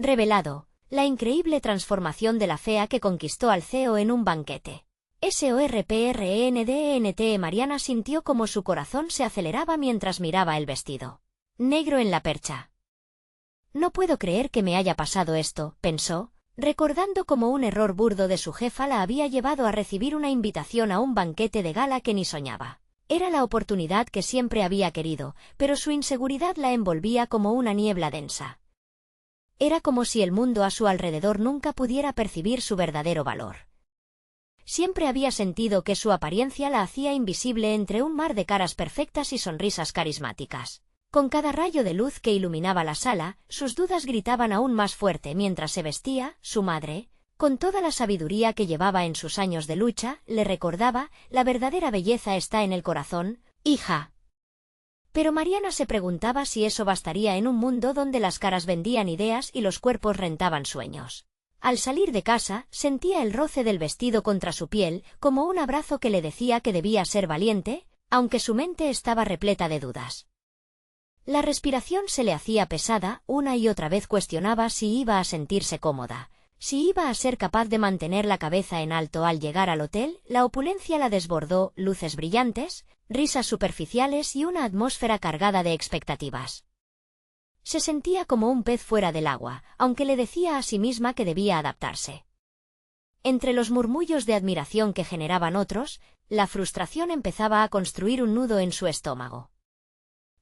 Revelado, la increíble transformación de la fea que conquistó al CEO en un banquete. SORPRENDENT. Mariana sintió como su corazón se aceleraba mientras miraba el vestido negro en la percha. No puedo creer que me haya pasado esto, pensó, recordando cómo un error burdo de su jefa la había llevado a recibir una invitación a un banquete de gala que ni soñaba. Era la oportunidad que siempre había querido, pero su inseguridad la envolvía como una niebla densa. Era como si el mundo a su alrededor nunca pudiera percibir su verdadero valor. Siempre había sentido que su apariencia la hacía invisible entre un mar de caras perfectas y sonrisas carismáticas. Con cada rayo de luz que iluminaba la sala, sus dudas gritaban aún más fuerte mientras se vestía. Su madre, con toda la sabiduría que llevaba en sus años de lucha, le recordaba: la verdadera belleza está en el corazón, hija. Pero Mariana se preguntaba si eso bastaría en un mundo donde las caras vendían ideas y los cuerpos rentaban sueños. Al salir de casa, sentía el roce del vestido contra su piel, como un abrazo que le decía que debía ser valiente, aunque su mente estaba repleta de dudas. La respiración se le hacía pesada, una y otra vez cuestionaba si iba a sentirse cómoda, si iba a ser capaz de mantener la cabeza en alto al llegar al hotel. La opulencia la desbordó, luces brillantes, risas superficiales y una atmósfera cargada de expectativas. Se sentía como un pez fuera del agua, aunque le decía a sí misma que debía adaptarse. Entre los murmullos de admiración que generaban otros, la frustración empezaba a construir un nudo en su estómago.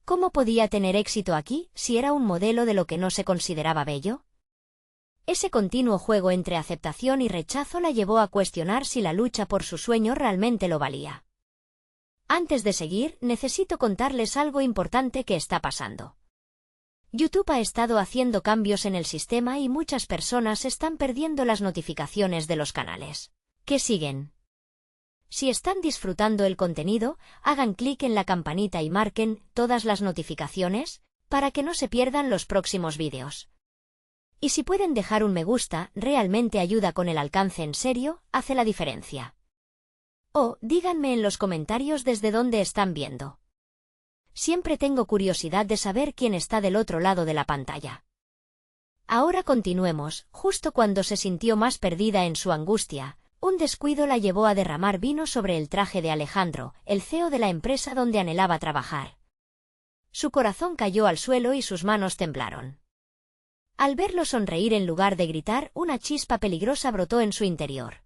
¿Cómo podía tener éxito aquí, si era un modelo de lo que no se consideraba bello? Ese continuo juego entre aceptación y rechazo la llevó a cuestionar si la lucha por su sueño realmente lo valía. Antes de seguir, necesito contarles algo importante que está pasando. YouTube ha estado haciendo cambios en el sistema y muchas personas están perdiendo las notificaciones de los canales que siguen. Si están disfrutando el contenido, hagan clic en la campanita y marquen todas las notificaciones para que no se pierdan los próximos vídeos. Y si pueden dejar un me gusta, realmente ayuda con el alcance. En serio, hace la diferencia. O díganme en los comentarios desde dónde están viendo. Siempre tengo curiosidad de saber quién está del otro lado de la pantalla. Ahora continuemos. Justo cuando se sintió más perdida en su angustia, un descuido la llevó a derramar vino sobre el traje de Alejandro, el CEO de la empresa donde anhelaba trabajar. Su corazón cayó al suelo y sus manos temblaron. Al verlo sonreír en lugar de gritar, una chispa peligrosa brotó en su interior.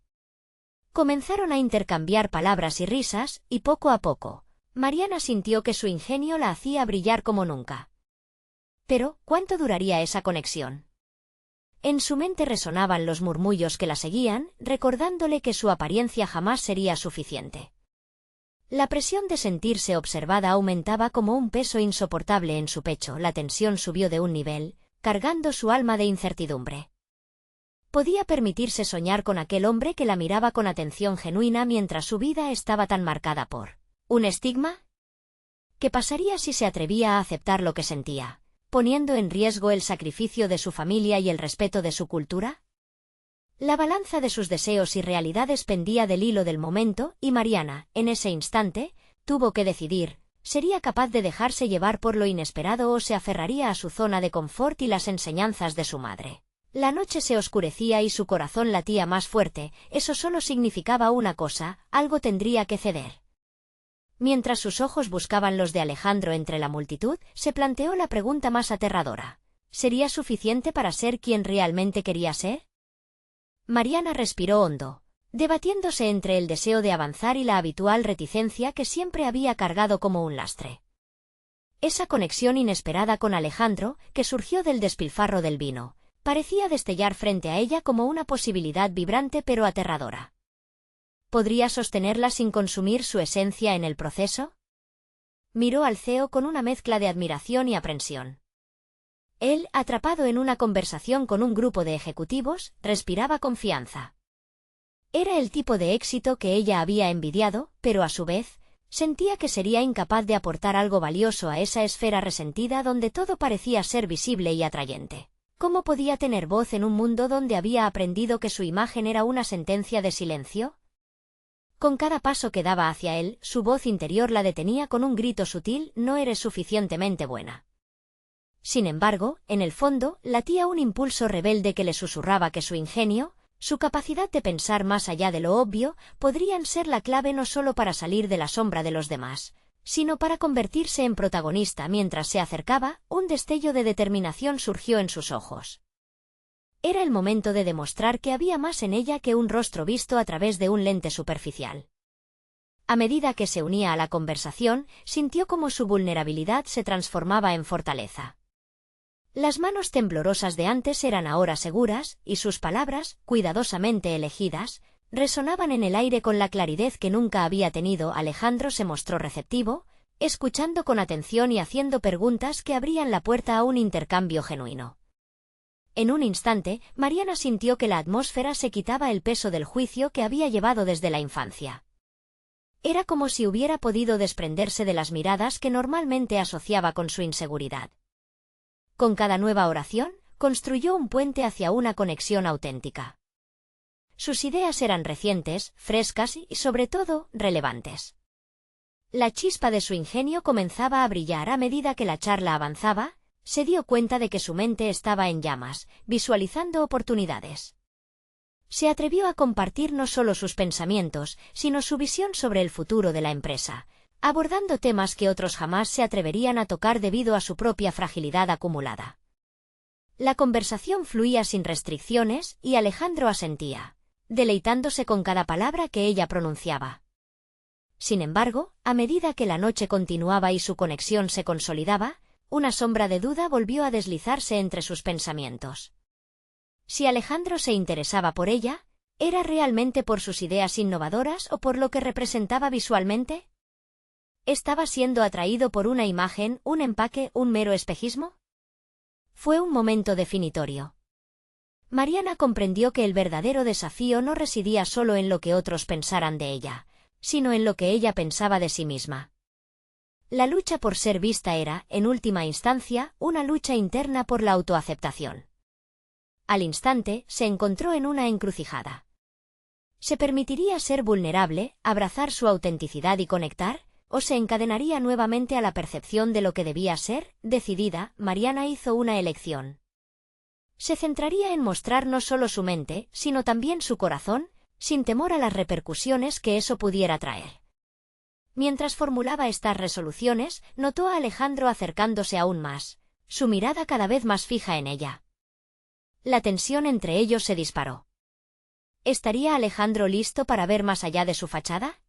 Comenzaron a intercambiar palabras y risas, y poco a poco, Mariana sintió que su ingenio la hacía brillar como nunca. Pero, ¿cuánto duraría esa conexión? En su mente resonaban los murmullos que la seguían, recordándole que su apariencia jamás sería suficiente. La presión de sentirse observada aumentaba como un peso insoportable en su pecho. La tensión subió de un nivel, cargando su alma de incertidumbre. ¿Podía permitirse soñar con aquel hombre que la miraba con atención genuina mientras su vida estaba tan marcada por un estigma? ¿Qué pasaría si se atrevía a aceptar lo que sentía, poniendo en riesgo el sacrificio de su familia y el respeto de su cultura? La balanza de sus deseos y realidades pendía del hilo del momento, y Mariana, en ese instante, tuvo que decidir: ¿sería capaz de dejarse llevar por lo inesperado o se aferraría a su zona de confort y las enseñanzas de su madre? La noche se oscurecía y su corazón latía más fuerte. Eso solo significaba una cosa: algo tendría que ceder. Mientras sus ojos buscaban los de Alejandro entre la multitud, se planteó la pregunta más aterradora: ¿sería suficiente para ser quien realmente quería ser? Mariana respiró hondo, debatiéndose entre el deseo de avanzar y la habitual reticencia que siempre había cargado como un lastre. Esa conexión inesperada con Alejandro, que surgió del despilfarro del vino, parecía destellar frente a ella como una posibilidad vibrante pero aterradora. ¿Podría sostenerla sin consumir su esencia en el proceso? Miró al CEO con una mezcla de admiración y aprensión. Él, atrapado en una conversación con un grupo de ejecutivos, respiraba confianza. Era el tipo de éxito que ella había envidiado, pero a su vez, sentía que sería incapaz de aportar algo valioso a esa esfera resentida donde todo parecía ser visible y atrayente. ¿Cómo podía tener voz en un mundo donde había aprendido que su imagen era una sentencia de silencio? Con cada paso que daba hacia él, su voz interior la detenía con un grito sutil: no eres suficientemente buena. Sin embargo, en el fondo, latía un impulso rebelde que le susurraba que su ingenio, su capacidad de pensar más allá de lo obvio, podrían ser la clave no solo para salir de la sombra de los demás, sino para convertirse en protagonista. Mientras se acercaba, un destello de determinación surgió en sus ojos. Era el momento de demostrar que había más en ella que un rostro visto a través de un lente superficial. A medida que se unía a la conversación, sintió como su vulnerabilidad se transformaba en fortaleza. Las manos temblorosas de antes eran ahora seguras, y sus palabras, cuidadosamente elegidas, resonaban en el aire con la claridad que nunca había tenido. Alejandro se mostró receptivo, escuchando con atención y haciendo preguntas que abrían la puerta a un intercambio genuino. En un instante, Mariana sintió que la atmósfera se quitaba el peso del juicio que había llevado desde la infancia. Era como si hubiera podido desprenderse de las miradas que normalmente asociaba con su inseguridad. Con cada nueva oración, construyó un puente hacia una conexión auténtica. Sus ideas eran recientes, frescas y, sobre todo, relevantes. La chispa de su ingenio comenzaba a brillar a medida que la charla avanzaba. Se dio cuenta de que su mente estaba en llamas, visualizando oportunidades. Se atrevió a compartir no solo sus pensamientos, sino su visión sobre el futuro de la empresa, abordando temas que otros jamás se atreverían a tocar debido a su propia fragilidad acumulada. La conversación fluía sin restricciones y Alejandro asentía, deleitándose con cada palabra que ella pronunciaba. Sin embargo, a medida que la noche continuaba y su conexión se consolidaba, una sombra de duda volvió a deslizarse entre sus pensamientos. Si Alejandro se interesaba por ella, ¿era realmente por sus ideas innovadoras o por lo que representaba visualmente? ¿Estaba siendo atraído por una imagen, un empaque, un mero espejismo? Fue un momento definitorio. Mariana comprendió que el verdadero desafío no residía solo en lo que otros pensaran de ella, sino en lo que ella pensaba de sí misma. La lucha por ser vista era, en última instancia, una lucha interna por la autoaceptación. Al instante, se encontró en una encrucijada. ¿Se permitiría ser vulnerable, abrazar su autenticidad y conectar? ¿O se encadenaría nuevamente a la percepción de lo que debía ser? Decidida, Mariana hizo una elección. Se centraría en mostrar no solo su mente, sino también su corazón, sin temor a las repercusiones que eso pudiera traer. Mientras formulaba estas resoluciones, notó a Alejandro acercándose aún más, su mirada cada vez más fija en ella. La tensión entre ellos se disparó. ¿Estaría Alejandro listo para ver más allá de su fachada?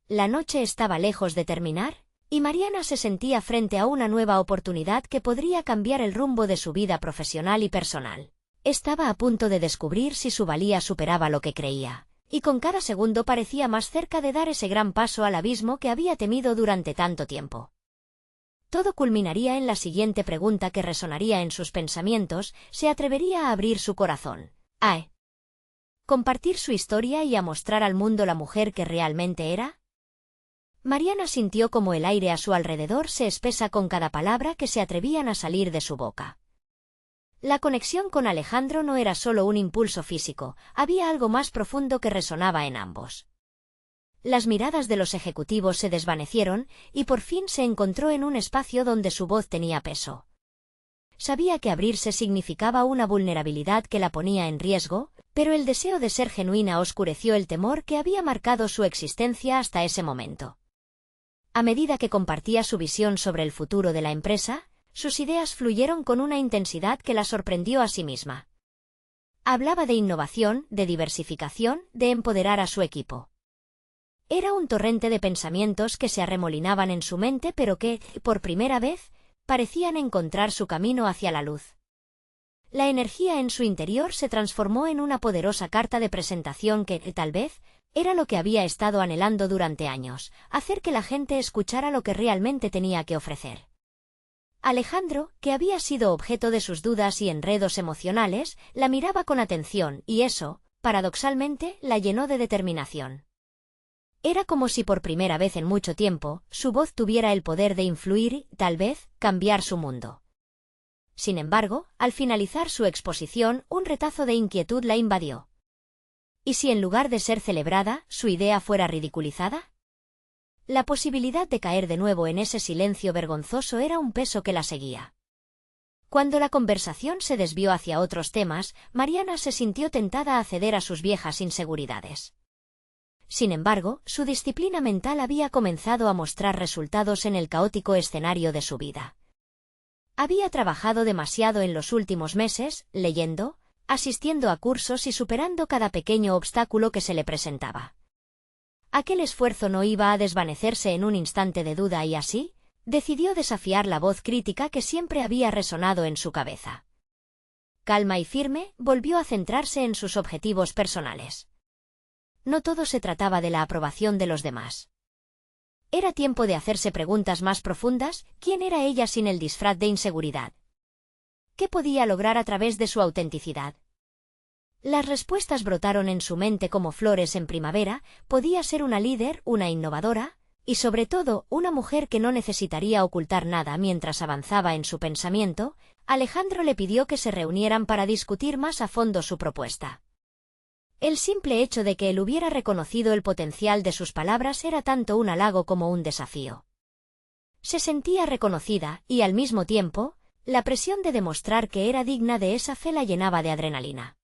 La noche estaba lejos de terminar, y Mariana se sentía frente a una nueva oportunidad que podría cambiar el rumbo de su vida profesional y personal. Estaba a punto de descubrir si su valía superaba lo que creía, y con cada segundo parecía más cerca de dar ese gran paso al abismo que había temido durante tanto tiempo. Todo culminaría en la siguiente pregunta que resonaría en sus pensamientos: ¿se atrevería a abrir su corazón, a compartir su historia y a mostrar al mundo la mujer que realmente era? Mariana sintió como el aire a su alrededor se espesa con cada palabra que se atrevían a salir de su boca. La conexión con Alejandro no era solo un impulso físico, había algo más profundo que resonaba en ambos. Las miradas de los ejecutivos se desvanecieron, y por fin se encontró en un espacio donde su voz tenía peso. Sabía que abrirse significaba una vulnerabilidad que la ponía en riesgo, pero el deseo de ser genuina oscureció el temor que había marcado su existencia hasta ese momento. A medida que compartía su visión sobre el futuro de la empresa, sus ideas fluyeron con una intensidad que la sorprendió a sí misma. Hablaba de innovación, de diversificación, de empoderar a su equipo. Era un torrente de pensamientos que se arremolinaban en su mente pero que, por primera vez, parecían encontrar su camino hacia la luz. La energía en su interior se transformó en una poderosa carta de presentación que, tal vez, era lo que había estado anhelando durante años: hacer que la gente escuchara lo que realmente tenía que ofrecer. Alejandro, que había sido objeto de sus dudas y enredos emocionales, la miraba con atención y eso, paradoxalmente, la llenó de determinación. Era como si por primera vez en mucho tiempo, su voz tuviera el poder de influir y, tal vez, cambiar su mundo. Sin embargo, al finalizar su exposición, un retazo de inquietud la invadió. ¿Y si en lugar de ser celebrada, su idea fuera ridiculizada? La posibilidad de caer de nuevo en ese silencio vergonzoso era un peso que la seguía. Cuando la conversación se desvió hacia otros temas, Mariana se sintió tentada a ceder a sus viejas inseguridades. Sin embargo, su disciplina mental había comenzado a mostrar resultados en el caótico escenario de su vida. Había trabajado demasiado en los últimos meses, leyendo, asistiendo a cursos y superando cada pequeño obstáculo que se le presentaba. Aquel esfuerzo no iba a desvanecerse en un instante de duda y así, decidió desafiar la voz crítica que siempre había resonado en su cabeza. Calma y firme, volvió a centrarse en sus objetivos personales. No todo se trataba de la aprobación de los demás. Era tiempo de hacerse preguntas más profundas. ¿Quién era ella sin el disfraz de inseguridad? ¿Qué podía lograr a través de su autenticidad? Las respuestas brotaron en su mente como flores en primavera. Podía ser una líder, una innovadora, y sobre todo, una mujer que no necesitaría ocultar nada mientras avanzaba en su pensamiento. Alejandro le pidió que se reunieran para discutir más a fondo su propuesta. El simple hecho de que él hubiera reconocido el potencial de sus palabras era tanto un halago como un desafío. Se sentía reconocida y, al mismo tiempo, la presión de demostrar que era digna de esa fe la llenaba de adrenalina.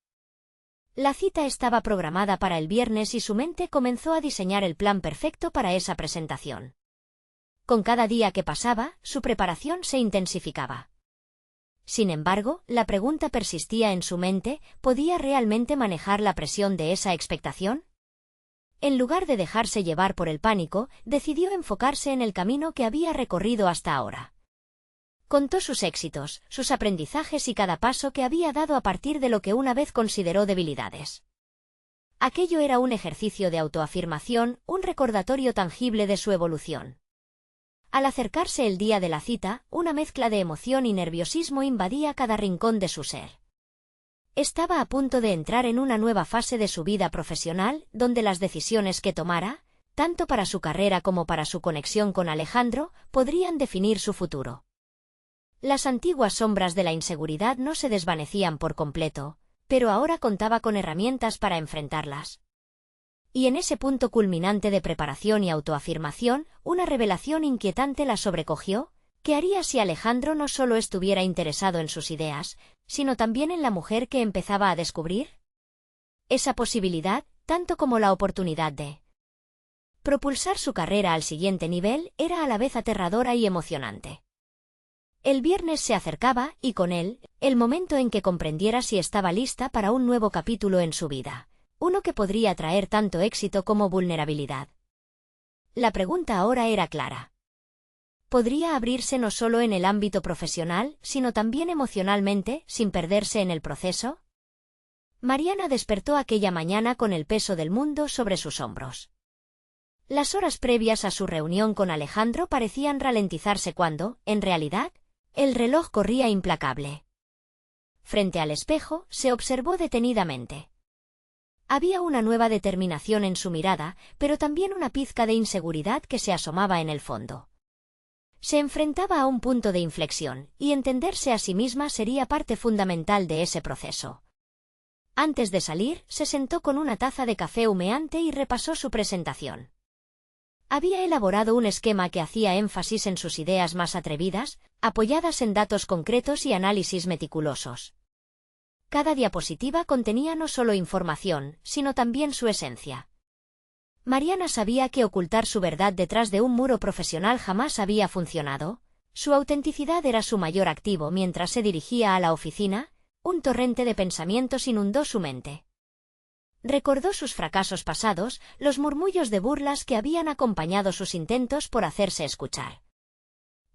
La cita estaba programada para el viernes y su mente comenzó a diseñar el plan perfecto para esa presentación. Con cada día que pasaba, su preparación se intensificaba. Sin embargo, la pregunta persistía en su mente: ¿podía realmente manejar la presión de esa expectación? En lugar de dejarse llevar por el pánico, decidió enfocarse en el camino que había recorrido hasta ahora. Contó sus éxitos, sus aprendizajes y cada paso que había dado a partir de lo que una vez consideró debilidades. Aquello era un ejercicio de autoafirmación, un recordatorio tangible de su evolución. Al acercarse el día de la cita, una mezcla de emoción y nerviosismo invadía cada rincón de su ser. Estaba a punto de entrar en una nueva fase de su vida profesional, donde las decisiones que tomara, tanto para su carrera como para su conexión con Alejandro, podrían definir su futuro. Las antiguas sombras de la inseguridad no se desvanecían por completo, pero ahora contaba con herramientas para enfrentarlas. Y en ese punto culminante de preparación y autoafirmación, una revelación inquietante la sobrecogió. ¿Qué haría si Alejandro no solo estuviera interesado en sus ideas, sino también en la mujer que empezaba a descubrir? Esa posibilidad, tanto como la oportunidad de propulsar su carrera al siguiente nivel, era a la vez aterradora y emocionante. El viernes se acercaba, y con él, el momento en que comprendiera si estaba lista para un nuevo capítulo en su vida. Uno que podría traer tanto éxito como vulnerabilidad. La pregunta ahora era clara. ¿Podría abrirse no solo en el ámbito profesional, sino también emocionalmente, sin perderse en el proceso? Mariana despertó aquella mañana con el peso del mundo sobre sus hombros. Las horas previas a su reunión con Alejandro parecían ralentizarse cuando, en realidad, el reloj corría implacable. Frente al espejo, se observó detenidamente. Había una nueva determinación en su mirada, pero también una pizca de inseguridad que se asomaba en el fondo. Se enfrentaba a un punto de inflexión, y entenderse a sí misma sería parte fundamental de ese proceso. Antes de salir, se sentó con una taza de café humeante y repasó su presentación. Había elaborado un esquema que hacía énfasis en sus ideas más atrevidas, apoyadas en datos concretos y análisis meticulosos. Cada diapositiva contenía no solo información, sino también su esencia. Mariana sabía que ocultar su verdad detrás de un muro profesional jamás había funcionado. Su autenticidad era su mayor activo. Mientras se dirigía a la oficina, un torrente de pensamientos inundó su mente. Recordó sus fracasos pasados, los murmullos de burlas que habían acompañado sus intentos por hacerse escuchar.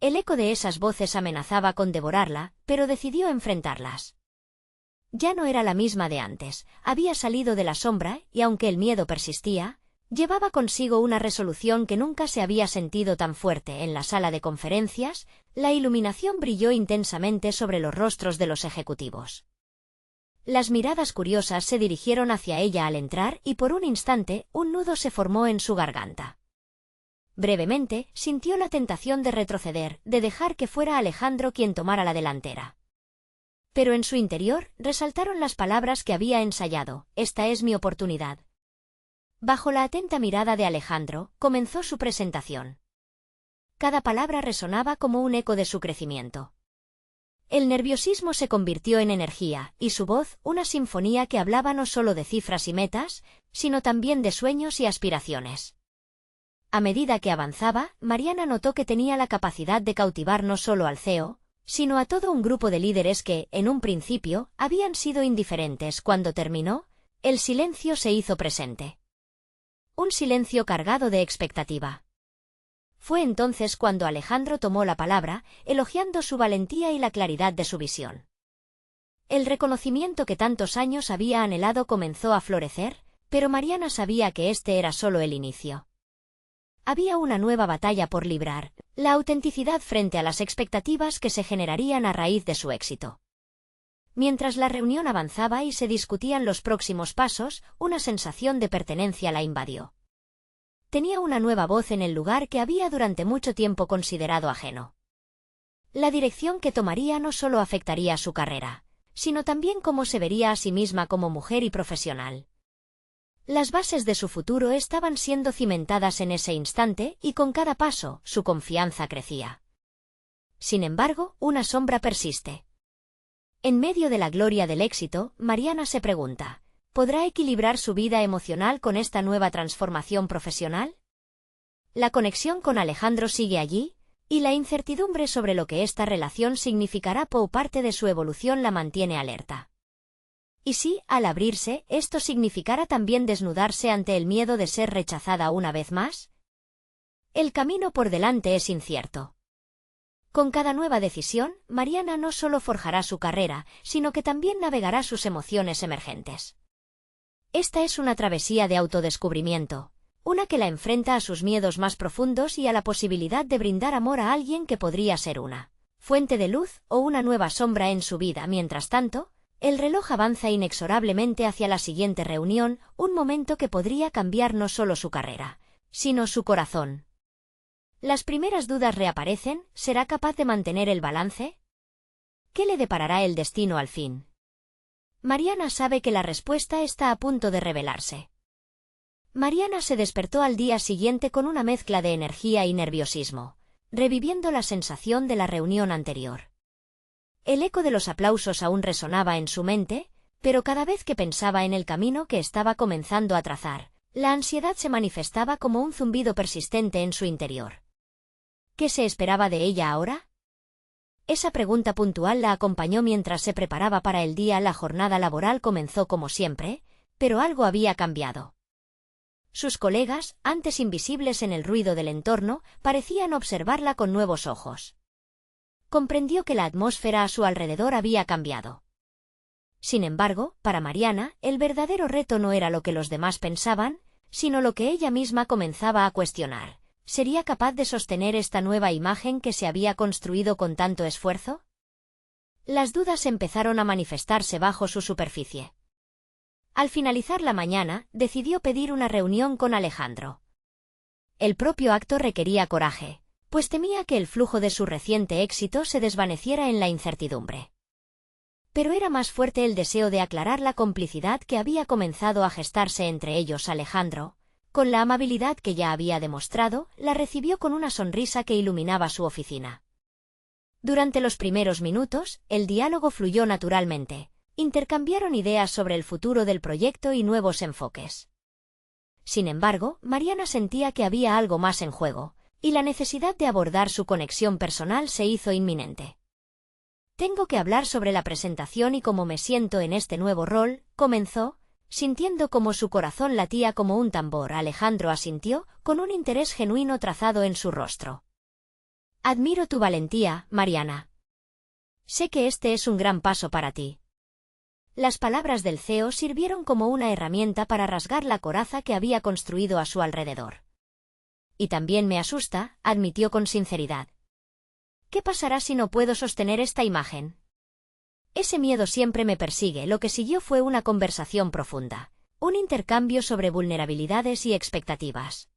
El eco de esas voces amenazaba con devorarla, pero decidió enfrentarlas. Ya no era la misma de antes, había salido de la sombra y, aunque el miedo persistía, llevaba consigo una resolución que nunca se había sentido tan fuerte. En la sala de conferencias, la iluminación brilló intensamente sobre los rostros de los ejecutivos. Las miradas curiosas se dirigieron hacia ella al entrar y por un instante un nudo se formó en su garganta. Brevemente, sintió la tentación de retroceder, de dejar que fuera Alejandro quien tomara la delantera. Pero en su interior resaltaron las palabras que había ensayado: «Esta es mi oportunidad». Bajo la atenta mirada de Alejandro, comenzó su presentación. Cada palabra resonaba como un eco de su crecimiento. El nerviosismo se convirtió en energía, y su voz, una sinfonía que hablaba no solo de cifras y metas, sino también de sueños y aspiraciones. A medida que avanzaba, Mariana notó que tenía la capacidad de cautivar no solo al CEO, sino a todo un grupo de líderes que, en un principio, habían sido indiferentes. Cuando terminó, el silencio se hizo presente. Un silencio cargado de expectativa. Fue entonces cuando Alejandro tomó la palabra, elogiando su valentía y la claridad de su visión. El reconocimiento que tantos años había anhelado comenzó a florecer, pero Mariana sabía que este era solo el inicio. Había una nueva batalla por librar, la autenticidad frente a las expectativas que se generarían a raíz de su éxito. Mientras la reunión avanzaba y se discutían los próximos pasos, una sensación de pertenencia la invadió. Tenía una nueva voz en el lugar que había durante mucho tiempo considerado ajeno. La dirección que tomaría no solo afectaría su carrera, sino también cómo se vería a sí misma como mujer y profesional. Las bases de su futuro estaban siendo cimentadas en ese instante y con cada paso, su confianza crecía. Sin embargo, una sombra persiste. En medio de la gloria del éxito, Mariana se pregunta, ¿podrá equilibrar su vida emocional con esta nueva transformación profesional? La conexión con Alejandro sigue allí, y la incertidumbre sobre lo que esta relación significará por parte de su evolución la mantiene alerta. ¿Y si, al abrirse, esto significara también desnudarse ante el miedo de ser rechazada una vez más? El camino por delante es incierto. Con cada nueva decisión, Mariana no solo forjará su carrera, sino que también navegará sus emociones emergentes. Esta es una travesía de autodescubrimiento, una que la enfrenta a sus miedos más profundos y a la posibilidad de brindar amor a alguien que podría ser una fuente de luz o una nueva sombra en su vida. Mientras tanto, el reloj avanza inexorablemente hacia la siguiente reunión, un momento que podría cambiar no solo su carrera, sino su corazón. Las primeras dudas reaparecen. ¿Será capaz de mantener el balance? ¿Qué le deparará el destino al fin? Mariana sabe que la respuesta está a punto de revelarse. Mariana se despertó al día siguiente con una mezcla de energía y nerviosismo, reviviendo la sensación de la reunión anterior. El eco de los aplausos aún resonaba en su mente, pero cada vez que pensaba en el camino que estaba comenzando a trazar, la ansiedad se manifestaba como un zumbido persistente en su interior. ¿Qué se esperaba de ella ahora? Esa pregunta puntual la acompañó mientras se preparaba para el día. La jornada laboral comenzó como siempre, pero algo había cambiado. Sus colegas, antes invisibles en el ruido del entorno, parecían observarla con nuevos ojos. Comprendió que la atmósfera a su alrededor había cambiado. Sin embargo, para Mariana, el verdadero reto no era lo que los demás pensaban, sino lo que ella misma comenzaba a cuestionar. ¿Sería capaz de sostener esta nueva imagen que se había construido con tanto esfuerzo? Las dudas empezaron a manifestarse bajo su superficie. Al finalizar la mañana, decidió pedir una reunión con Alejandro. El propio acto requería coraje, pues temía que el flujo de su reciente éxito se desvaneciera en la incertidumbre. Pero era más fuerte el deseo de aclarar la complicidad que había comenzado a gestarse entre ellos. Alejandro, con la amabilidad que ya había demostrado, la recibió con una sonrisa que iluminaba su oficina. Durante los primeros minutos, el diálogo fluyó naturalmente. Intercambiaron ideas sobre el futuro del proyecto y nuevos enfoques. Sin embargo, Mariana sentía que había algo más en juego, y la necesidad de abordar su conexión personal se hizo inminente. «Tengo que hablar sobre la presentación y cómo me siento en este nuevo rol», comenzó, sintiendo como su corazón latía como un tambor. Alejandro asintió, con un interés genuino trazado en su rostro. «Admiro tu valentía, Mariana. Sé que este es un gran paso para ti». Las palabras del CEO sirvieron como una herramienta para rasgar la coraza que había construido a su alrededor. «Y también me asusta», admitió con sinceridad. «¿Qué pasará si no puedo sostener esta imagen?» Ese miedo siempre me persigue. Lo que siguió fue una conversación profunda, un intercambio sobre vulnerabilidades y expectativas.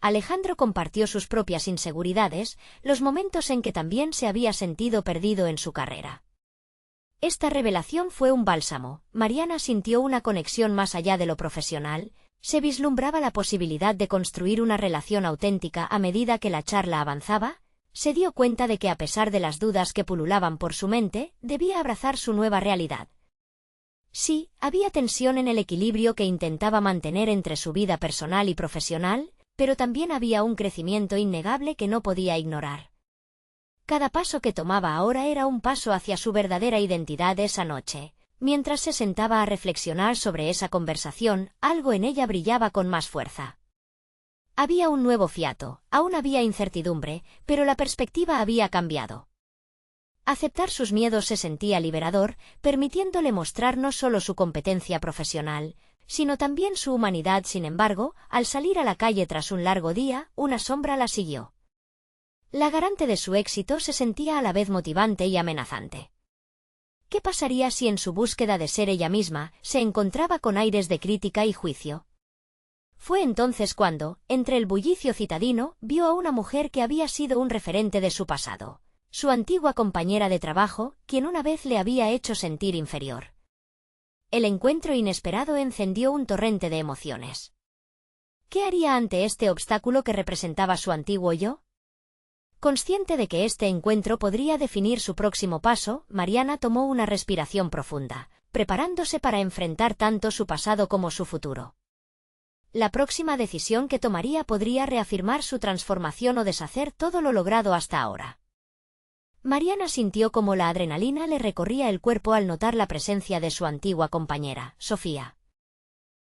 Alejandro compartió sus propias inseguridades, los momentos en que también se había sentido perdido en su carrera. Esta revelación fue un bálsamo. Mariana sintió una conexión más allá de lo profesional. Se vislumbraba la posibilidad de construir una relación auténtica a medida que la charla avanzaba, se dio cuenta de que a pesar de las dudas que pululaban por su mente, debía abrazar su nueva realidad. Sí, había tensión en el equilibrio que intentaba mantener entre su vida personal y profesional, pero también había un crecimiento innegable que no podía ignorar. Cada paso que tomaba ahora era un paso hacia su verdadera identidad. Esa noche, mientras se sentaba a reflexionar sobre esa conversación, algo en ella brillaba con más fuerza. Había un nuevo fiato, aún había incertidumbre, pero la perspectiva había cambiado. Aceptar sus miedos se sentía liberador, permitiéndole mostrar no solo su competencia profesional, sino también su humanidad. Sin embargo, al salir a la calle tras un largo día, una sombra la siguió. La garante de su éxito se sentía a la vez motivante y amenazante. ¿Qué pasaría si en su búsqueda de ser ella misma, se encontraba con aires de crítica y juicio? Fue entonces cuando, entre el bullicio citadino, vio a una mujer que había sido un referente de su pasado, su antigua compañera de trabajo, quien una vez le había hecho sentir inferior. El encuentro inesperado encendió un torrente de emociones. ¿Qué haría ante este obstáculo que representaba su antiguo yo? Consciente de que este encuentro podría definir su próximo paso, Mariana tomó una respiración profunda, preparándose para enfrentar tanto su pasado como su futuro. La próxima decisión que tomaría podría reafirmar su transformación o deshacer todo lo logrado hasta ahora. Mariana sintió como la adrenalina le recorría el cuerpo al notar la presencia de su antigua compañera, Sofía.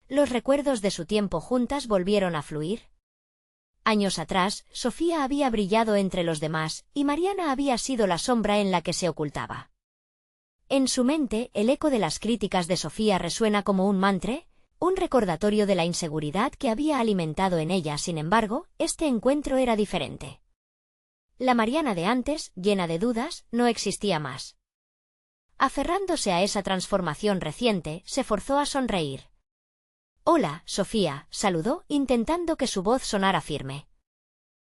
Los recuerdos de su tiempo juntas volvieron a fluir. Años atrás, Sofía había brillado entre los demás, y Mariana había sido la sombra en la que se ocultaba. En su mente, el eco de las críticas de Sofía resuena como un mantra, un recordatorio de la inseguridad que había alimentado en ella. Sin embargo, este encuentro era diferente. La Mariana de antes, llena de dudas, no existía más. Aferrándose a esa transformación reciente, se forzó a sonreír. «Hola, Sofía», saludó, intentando que su voz sonara firme.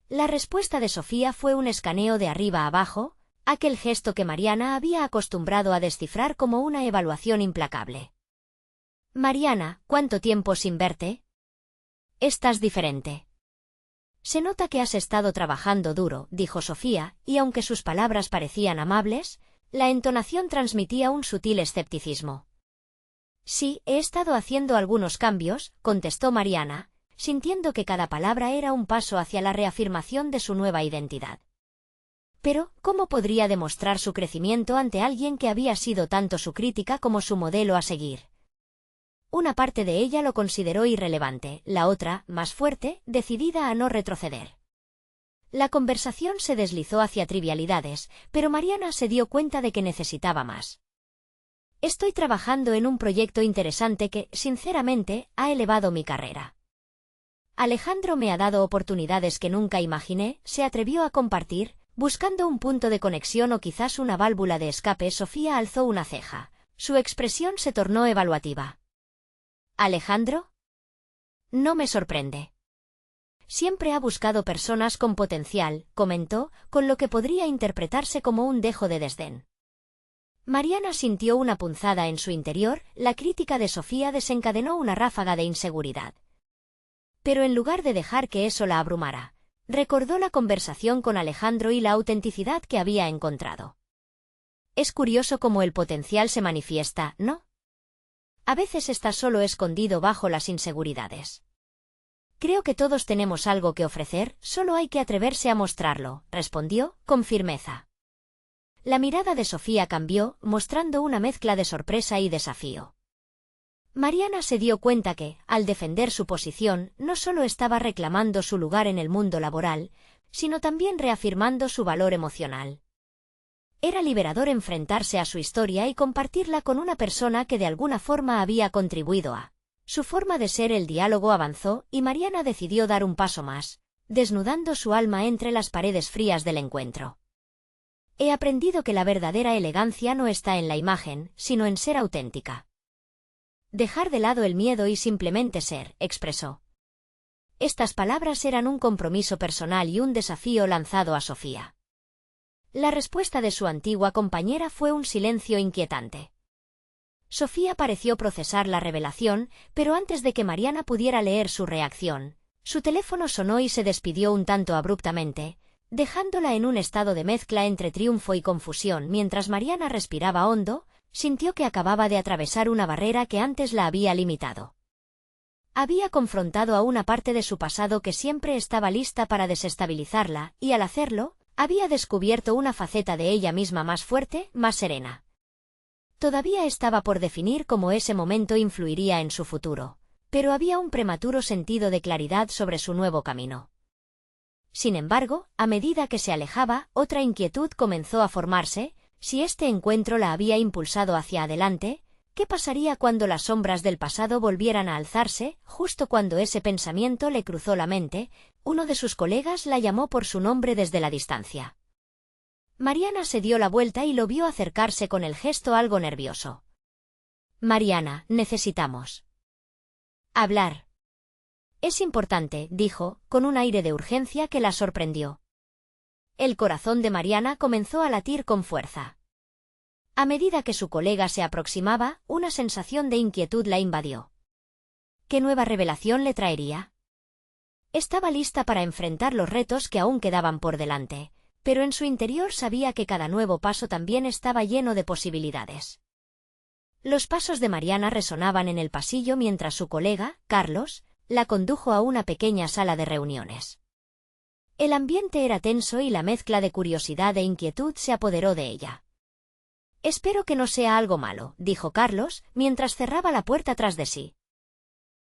La respuesta de Sofía fue un escaneo de arriba a abajo, aquel gesto que Mariana había acostumbrado a descifrar como una evaluación implacable. «Mariana, ¿cuánto tiempo sin verte? Estás diferente». «Se nota que has estado trabajando duro», dijo Sofía, y aunque sus palabras parecían amables, la entonación transmitía un sutil escepticismo. «Sí, he estado haciendo algunos cambios», contestó Mariana, sintiendo que cada palabra era un paso hacia la reafirmación de su nueva identidad. Pero, ¿cómo podría demostrar su crecimiento ante alguien que había sido tanto su crítica como su modelo a seguir? Una parte de ella lo consideró irrelevante, la otra, más fuerte, decidida a no retroceder. La conversación se deslizó hacia trivialidades, pero Mariana se dio cuenta de que necesitaba más. «Estoy trabajando en un proyecto interesante que, sinceramente, ha elevado mi carrera. Alejandro me ha dado oportunidades que nunca imaginé», se atrevió a compartir, buscando un punto de conexión o quizás una válvula de escape. Sofía alzó una ceja. Su expresión se tornó evaluativa. «¿Alejandro? No me sorprende. Siempre ha buscado personas con potencial», comentó, con lo que podría interpretarse como un dejo de desdén. Mariana sintió una punzada en su interior. La crítica de Sofía desencadenó una ráfaga de inseguridad. Pero en lugar de dejar que eso la abrumara, recordó la conversación con Alejandro y la autenticidad que había encontrado. «Es curioso cómo el potencial se manifiesta, ¿no? A veces está solo escondido bajo las inseguridades. Creo que todos tenemos algo que ofrecer, solo hay que atreverse a mostrarlo», respondió, con firmeza. La mirada de Sofía cambió, mostrando una mezcla de sorpresa y desafío. Mariana se dio cuenta que, al defender su posición, no solo estaba reclamando su lugar en el mundo laboral, sino también reafirmando su valor emocional. Era liberador enfrentarse a su historia y compartirla con una persona que de alguna forma había contribuido a su forma de ser. El diálogo avanzó, y Mariana decidió dar un paso más, desnudando su alma entre las paredes frías del encuentro. «He aprendido que la verdadera elegancia no está en la imagen, sino en ser auténtica. Dejar de lado el miedo y simplemente ser», expresó. Estas palabras eran un compromiso personal y un desafío lanzado a Sofía. La respuesta de su antigua compañera fue un silencio inquietante. Sofía pareció procesar la revelación, pero antes de que Mariana pudiera leer su reacción, su teléfono sonó y se despidió un tanto abruptamente, Dejándola en un estado de mezcla entre triunfo y confusión mientras Mariana respiraba hondo, sintió que acababa de atravesar una barrera que antes la había limitado. Había confrontado a una parte de su pasado que siempre estaba lista para desestabilizarla, y al hacerlo, había descubierto una faceta de ella misma más fuerte, más serena. Todavía estaba por definir cómo ese momento influiría en su futuro, pero había un prematuro sentido de claridad sobre su nuevo camino. Sin embargo, a medida que se alejaba, otra inquietud comenzó a formarse: si este encuentro la había impulsado hacia adelante, ¿qué pasaría cuando las sombras del pasado volvieran a alzarse? Justo cuando ese pensamiento le cruzó la mente, uno de sus colegas la llamó por su nombre desde la distancia. Mariana se dio la vuelta y lo vio acercarse con el gesto algo nervioso. «Mariana, necesitamos hablar». «Es importante», dijo, con un aire de urgencia que la sorprendió. El corazón de Mariana comenzó a latir con fuerza. A medida que su colega se aproximaba, una sensación de inquietud la invadió. ¿Qué nueva revelación le traería? Estaba lista para enfrentar los retos que aún quedaban por delante, pero en su interior sabía que cada nuevo paso también estaba lleno de posibilidades. Los pasos de Mariana resonaban en el pasillo mientras su colega, Carlos, la condujo a una pequeña sala de reuniones. El ambiente era tenso y la mezcla de curiosidad e inquietud se apoderó de ella. «Espero que no sea algo malo», dijo Carlos, mientras cerraba la puerta tras de sí.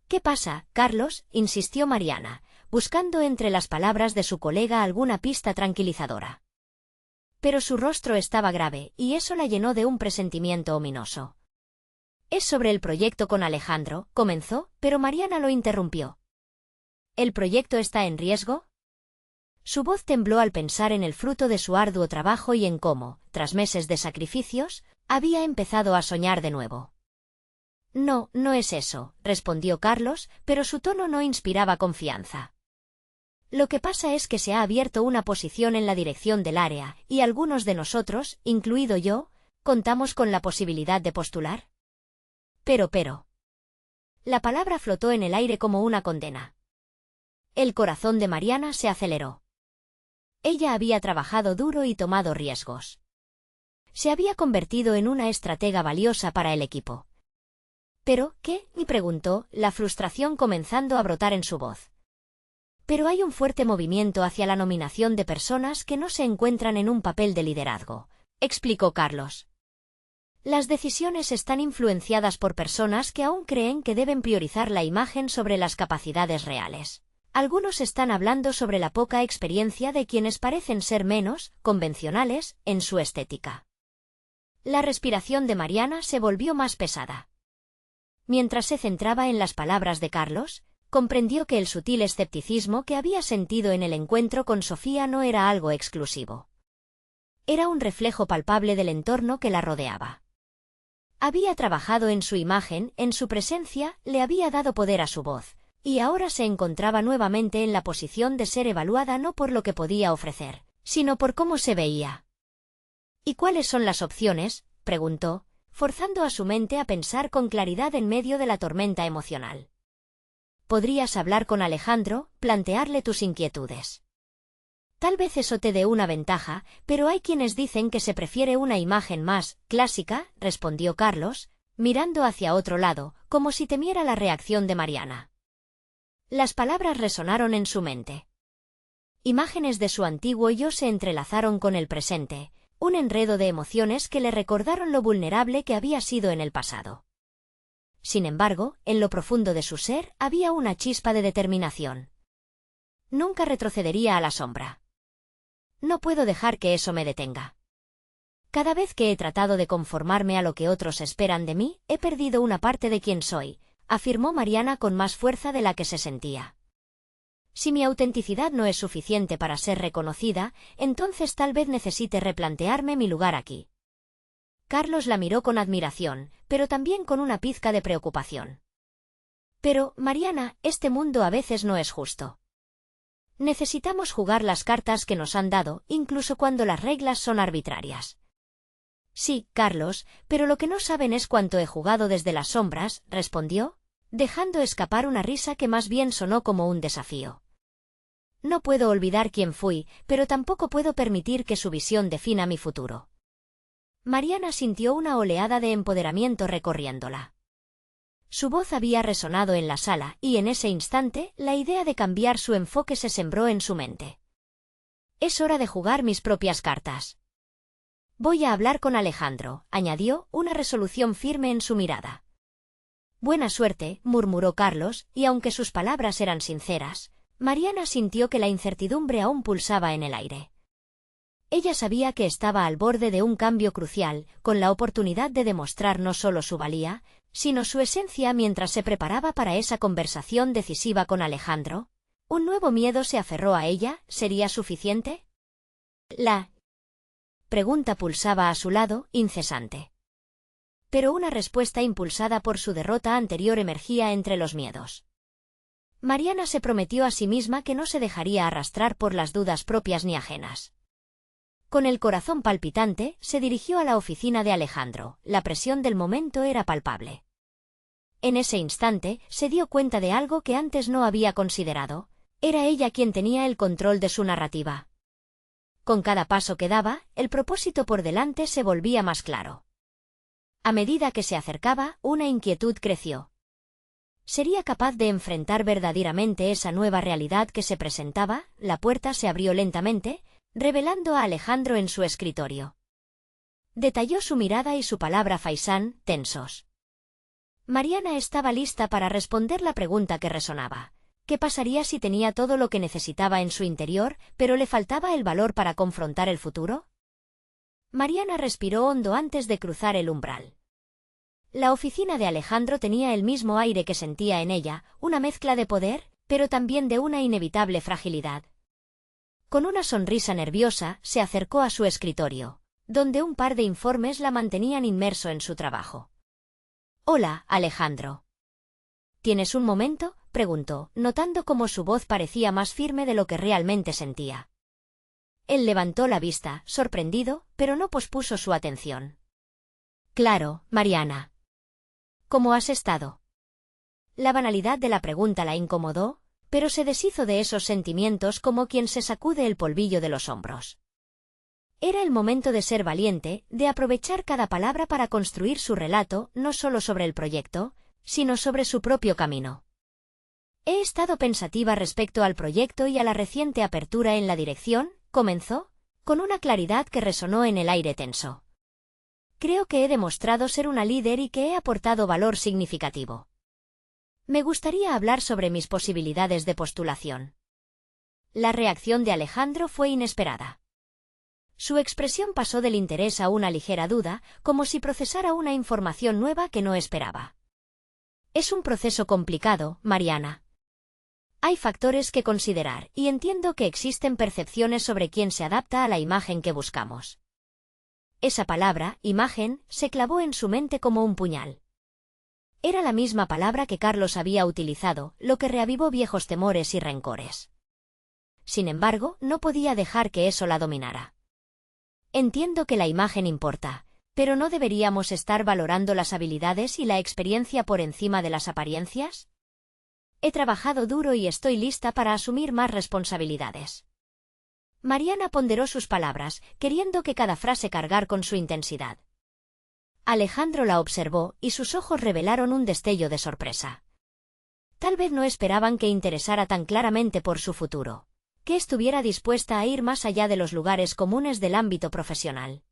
«¿Qué pasa, Carlos?», insistió Mariana, buscando entre las palabras de su colega alguna pista tranquilizadora. Pero su rostro estaba grave, y eso la llenó de un presentimiento ominoso. «Es sobre el proyecto con Alejandro», comenzó, pero Mariana lo interrumpió. «¿El proyecto está en riesgo?». Su voz tembló al pensar en el fruto de su arduo trabajo y en cómo, tras meses de sacrificios, había empezado a soñar de nuevo. «No, no es eso», respondió Carlos, pero su tono no inspiraba confianza. «Lo que pasa es que se ha abierto una posición en la dirección del área, y algunos de nosotros, incluido yo, contamos con la posibilidad de postular». Pero. La palabra flotó en el aire como una condena. El corazón de Mariana se aceleró. Ella había trabajado duro y tomado riesgos. Se había convertido en una estratega valiosa para el equipo. «¿Pero qué?», y preguntó, la frustración comenzando a brotar en su voz. «Pero hay un fuerte movimiento hacia la nominación de personas que no se encuentran en un papel de liderazgo», explicó Carlos. «Las decisiones están influenciadas por personas que aún creen que deben priorizar la imagen sobre las capacidades reales. Algunos están hablando sobre la poca experiencia de quienes parecen ser menos convencionales en su estética». La respiración de Mariana se volvió más pesada. Mientras se centraba en las palabras de Carlos, comprendió que el sutil escepticismo que había sentido en el encuentro con Sofía no era algo exclusivo. Era un reflejo palpable del entorno que la rodeaba. Había trabajado en su imagen, en su presencia, le había dado poder a su voz, y ahora se encontraba nuevamente en la posición de ser evaluada no por lo que podía ofrecer, sino por cómo se veía. «¿Y cuáles son las opciones?», preguntó, forzando a su mente a pensar con claridad en medio de la tormenta emocional. «Podrías hablar con Alejandro, plantearle tus inquietudes. Tal vez eso te dé una ventaja, pero hay quienes dicen que se prefiere una imagen más clásica», respondió Carlos, mirando hacia otro lado, como si temiera la reacción de Mariana. Las palabras resonaron en su mente. Imágenes de su antiguo yo se entrelazaron con el presente, un enredo de emociones que le recordaron lo vulnerable que había sido en el pasado. Sin embargo, en lo profundo de su ser había una chispa de determinación. Nunca retrocedería a la sombra. «No puedo dejar que eso me detenga. Cada vez que he tratado de conformarme a lo que otros esperan de mí, he perdido una parte de quien soy», afirmó Mariana con más fuerza de la que se sentía. «Si mi autenticidad no es suficiente para ser reconocida, entonces tal vez necesite replantearme mi lugar aquí». Carlos la miró con admiración, pero también con una pizca de preocupación. «Pero, Mariana, este mundo a veces no es justo. Necesitamos jugar las cartas que nos han dado, incluso cuando las reglas son arbitrarias». «Sí, Carlos, pero lo que no saben es cuánto he jugado desde las sombras», respondió, dejando escapar una risa que más bien sonó como un desafío. No puedo olvidar quién fui, pero tampoco puedo permitir que su visión defina mi futuro. Mariana sintió una oleada de empoderamiento recorriéndola. Su voz había resonado en la sala, y en ese instante, la idea de cambiar su enfoque se sembró en su mente. Es hora de jugar mis propias cartas. Voy a hablar con Alejandro, añadió, una resolución firme en su mirada. Buena suerte, murmuró Carlos, y aunque sus palabras eran sinceras, Mariana sintió que la incertidumbre aún pulsaba en el aire. Ella sabía que estaba al borde de un cambio crucial, con la oportunidad de demostrar no solo su valía, sino su esencia mientras se preparaba para esa conversación decisiva con Alejandro. Un nuevo miedo se aferró a ella, ¿sería suficiente? La pregunta pulsaba a su lado, incesante. Pero una respuesta impulsada por su derrota anterior emergía entre los miedos. Mariana se prometió a sí misma que no se dejaría arrastrar por las dudas propias ni ajenas. Con el corazón palpitante, se dirigió a la oficina de Alejandro. La presión del momento era palpable. En ese instante, se dio cuenta de algo que antes no había considerado. Era ella quien tenía el control de su narrativa. Con cada paso que daba, el propósito por delante se volvía más claro. A medida que se acercaba, una inquietud creció. ¿Sería capaz de enfrentar verdaderamente esa nueva realidad que se presentaba? La puerta se abrió lentamente, revelando a Alejandro en su escritorio. Detalló su mirada y su palabra faisán, tensos. Mariana estaba lista para responder la pregunta que resonaba. ¿Qué pasaría si tenía todo lo que necesitaba en su interior, pero le faltaba el valor para confrontar el futuro? Mariana respiró hondo antes de cruzar el umbral. La oficina de Alejandro tenía el mismo aire que sentía en ella, una mezcla de poder, pero también de una inevitable fragilidad. Con una sonrisa nerviosa, se acercó a su escritorio, donde un par de informes la mantenían inmerso en su trabajo. «Hola, Alejandro». «¿Tienes un momento?», preguntó, notando cómo su voz parecía más firme de lo que realmente sentía. Él levantó la vista, sorprendido, pero no pospuso su atención. «Claro, Mariana. ¿Cómo has estado?». La banalidad de la pregunta la incomodó, pero se deshizo de esos sentimientos como quien se sacude el polvillo de los hombros. Era el momento de ser valiente, de aprovechar cada palabra para construir su relato, no solo sobre el proyecto, sino sobre su propio camino. «He estado pensativa respecto al proyecto y a la reciente apertura en la dirección», comenzó, con una claridad que resonó en el aire tenso. «Creo que he demostrado ser una líder y que he aportado valor significativo. Me gustaría hablar sobre mis posibilidades de postulación». La reacción de Alejandro fue inesperada. Su expresión pasó del interés a una ligera duda, como si procesara una información nueva que no esperaba. «Es un proceso complicado, Mariana. Hay factores que considerar, y entiendo que existen percepciones sobre quién se adapta a la imagen que buscamos». Esa palabra, imagen, se clavó en su mente como un puñal. Era la misma palabra que Carlos había utilizado, lo que reavivó viejos temores y rencores. Sin embargo, no podía dejar que eso la dominara. «Entiendo que la imagen importa, pero ¿no deberíamos estar valorando las habilidades y la experiencia por encima de las apariencias? He trabajado duro y estoy lista para asumir más responsabilidades». Mariana ponderó sus palabras, queriendo que cada frase cargar con su intensidad. Alejandro la observó, y sus ojos revelaron un destello de sorpresa. Tal vez no esperaban que interesara tan claramente por su futuro, que estuviera dispuesta a ir más allá de los lugares comunes del ámbito profesional.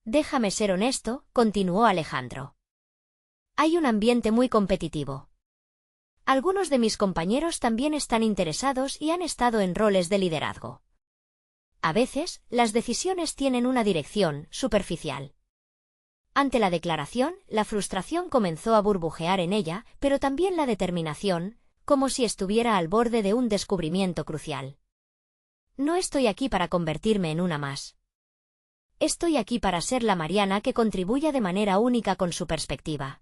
«Déjame ser honesto», continuó Alejandro. «Hay un ambiente muy competitivo. Algunos de mis compañeros también están interesados y han estado en roles de liderazgo. A veces, las decisiones tienen una dirección superficial». Ante la declaración, la frustración comenzó a burbujear en ella, pero también la determinación, como si estuviera al borde de un descubrimiento crucial. «No estoy aquí para convertirme en una más. Estoy aquí para ser la Mariana que contribuya de manera única con su perspectiva».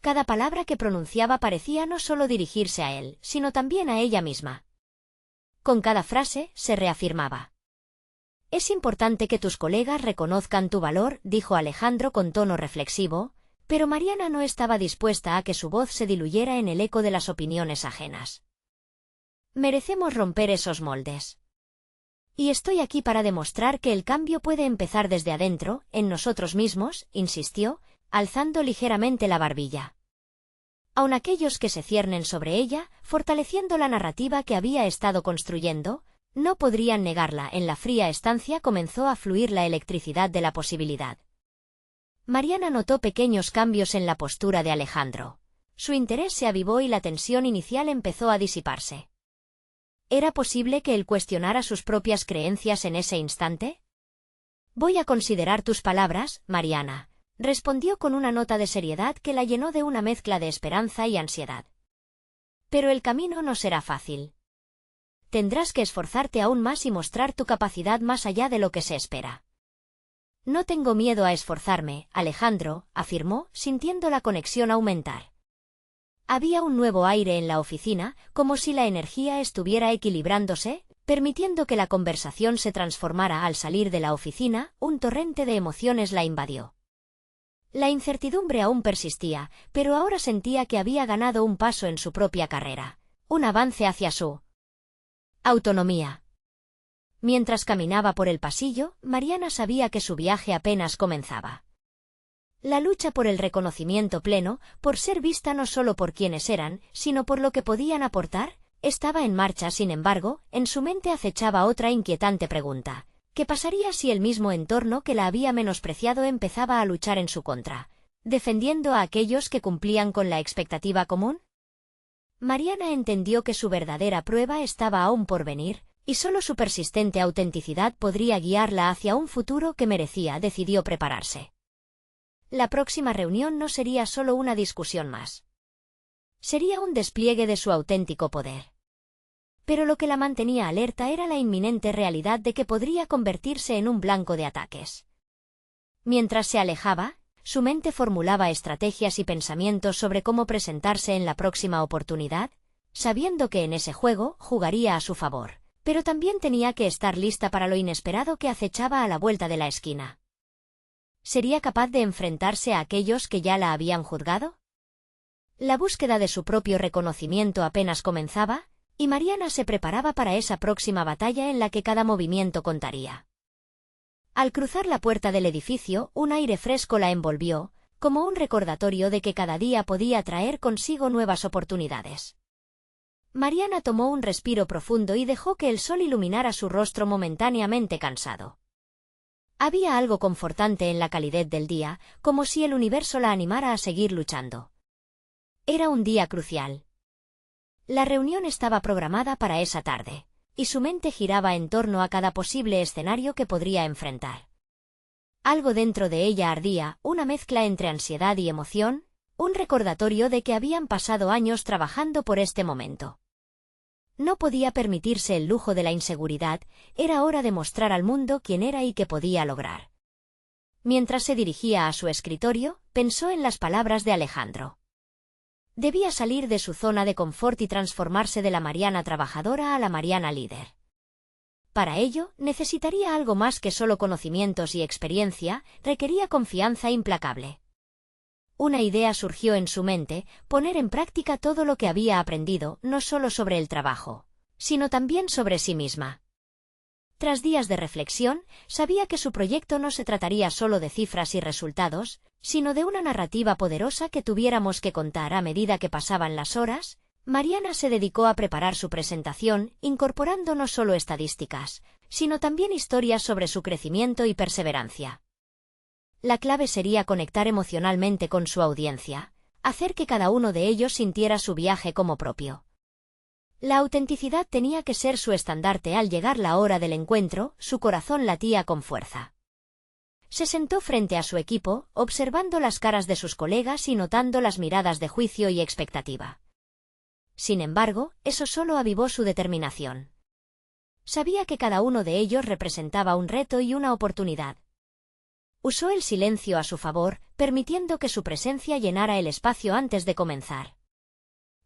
Cada palabra que pronunciaba parecía no solo dirigirse a él, sino también a ella misma. Con cada frase, se reafirmaba. «Es importante que tus colegas reconozcan tu valor», dijo Alejandro con tono reflexivo, pero Mariana no estaba dispuesta a que su voz se diluyera en el eco de las opiniones ajenas. Merecemos romper esos moldes. Y estoy aquí para demostrar que el cambio puede empezar desde adentro, en nosotros mismos, insistió, alzando ligeramente la barbilla. Aun aquellos que se ciernen sobre ella, fortaleciendo la narrativa que había estado construyendo, no podrían negarla. En la fría estancia comenzó a fluir la electricidad de la posibilidad. Mariana notó pequeños cambios en la postura de Alejandro. Su interés se avivó y la tensión inicial empezó a disiparse. ¿Era posible que él cuestionara sus propias creencias en ese instante? Voy a considerar tus palabras, Mariana, respondió con una nota de seriedad que la llenó de una mezcla de esperanza y ansiedad. Pero el camino no será fácil. Tendrás que esforzarte aún más y mostrar tu capacidad más allá de lo que se espera. No tengo miedo a esforzarme, Alejandro, afirmó, sintiendo la conexión aumentar. Había un nuevo aire en la oficina, como si la energía estuviera equilibrándose, permitiendo que la conversación se transformara. Al salir de la oficina, un torrente de emociones la invadió. La incertidumbre aún persistía, pero ahora sentía que había ganado un paso en su propia carrera, un avance hacia su autonomía. Mientras caminaba por el pasillo, Mariana sabía que su viaje apenas comenzaba. La lucha por el reconocimiento pleno, por ser vista no solo por quienes eran, sino por lo que podían aportar, estaba en marcha. Sin embargo, en su mente acechaba otra inquietante pregunta. ¿Qué pasaría si el mismo entorno que la había menospreciado empezaba a luchar en su contra, defendiendo a aquellos que cumplían con la expectativa común? Mariana entendió que su verdadera prueba estaba aún por venir, y solo su persistente autenticidad podría guiarla hacia un futuro que merecía. Decidió prepararse. La próxima reunión no sería solo una discusión más. Sería un despliegue de su auténtico poder. Pero lo que la mantenía alerta era la inminente realidad de que podría convertirse en un blanco de ataques. Mientras se alejaba, su mente formulaba estrategias y pensamientos sobre cómo presentarse en la próxima oportunidad, sabiendo que en ese juego jugaría a su favor, pero también tenía que estar lista para lo inesperado que acechaba a la vuelta de la esquina. ¿Sería capaz de enfrentarse a aquellos que ya la habían juzgado? La búsqueda de su propio reconocimiento apenas comenzaba, y Mariana se preparaba para esa próxima batalla en la que cada movimiento contaría. Al cruzar la puerta del edificio, un aire fresco la envolvió, como un recordatorio de que cada día podía traer consigo nuevas oportunidades. Mariana tomó un respiro profundo y dejó que el sol iluminara su rostro momentáneamente cansado. Había algo confortante en la calidez del día, como si el universo la animara a seguir luchando. Era un día crucial. La reunión estaba programada para esa tarde, y su mente giraba en torno a cada posible escenario que podría enfrentar. Algo dentro de ella ardía, una mezcla entre ansiedad y emoción, un recordatorio de que habían pasado años trabajando por este momento. No podía permitirse el lujo de la inseguridad, era hora de mostrar al mundo quién era y qué podía lograr. Mientras se dirigía a su escritorio, pensó en las palabras de Alejandro. Debía salir de su zona de confort y transformarse de la Mariana trabajadora a la Mariana líder. Para ello, necesitaría algo más que solo conocimientos y experiencia, requería confianza implacable. Una idea surgió en su mente, poner en práctica todo lo que había aprendido, no solo sobre el trabajo, sino también sobre sí misma. Tras días de reflexión, sabía que su proyecto no se trataría solo de cifras y resultados, sino de una narrativa poderosa que tuviéramos que contar. A medida que pasaban las horas, Mariana se dedicó a preparar su presentación, incorporando no solo estadísticas, sino también historias sobre su crecimiento y perseverancia. La clave sería conectar emocionalmente con su audiencia, hacer que cada uno de ellos sintiera su viaje como propio. La autenticidad tenía que ser su estandarte. Al llegar la hora del encuentro, su corazón latía con fuerza. Se sentó frente a su equipo, observando las caras de sus colegas y notando las miradas de juicio y expectativa. Sin embargo, eso solo avivó su determinación. Sabía que cada uno de ellos representaba un reto y una oportunidad. Usó el silencio a su favor, permitiendo que su presencia llenara el espacio antes de comenzar.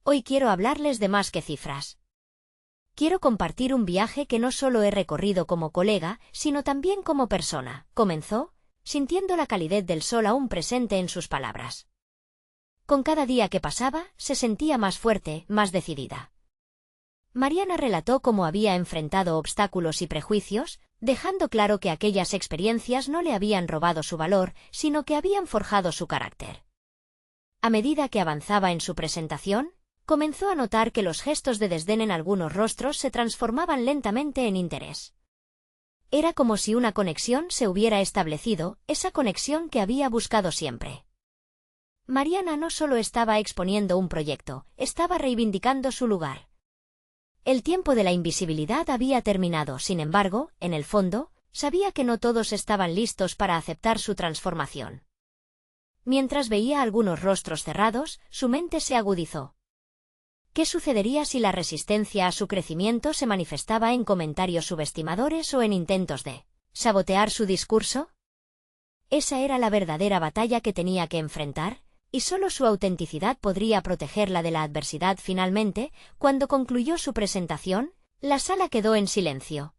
Hoy quiero hablarles de más que cifras. Quiero compartir un viaje que no solo he recorrido como colega, sino también como persona, comenzó, sintiendo la calidez del sol aún presente en sus palabras. Con cada día que pasaba, se sentía más fuerte, más decidida. Mariana relató cómo había enfrentado obstáculos y prejuicios, dejando claro que aquellas experiencias no le habían robado su valor, sino que habían forjado su carácter. A medida que avanzaba en su presentación, comenzó a notar que los gestos de desdén en algunos rostros se transformaban lentamente en interés. Era como si una conexión se hubiera establecido, esa conexión que había buscado siempre. Mariana no solo estaba exponiendo un proyecto, estaba reivindicando su lugar. El tiempo de la invisibilidad había terminado, sin embargo, en el fondo, sabía que no todos estaban listos para aceptar su transformación. Mientras veía algunos rostros cerrados, su mente se agudizó. ¿Qué sucedería si la resistencia a su crecimiento se manifestaba en comentarios subestimadores o en intentos de sabotear su discurso? Esa era la verdadera batalla que tenía que enfrentar, y solo su autenticidad podría protegerla de la adversidad. Finalmente, cuando concluyó su presentación, la sala quedó en silencio.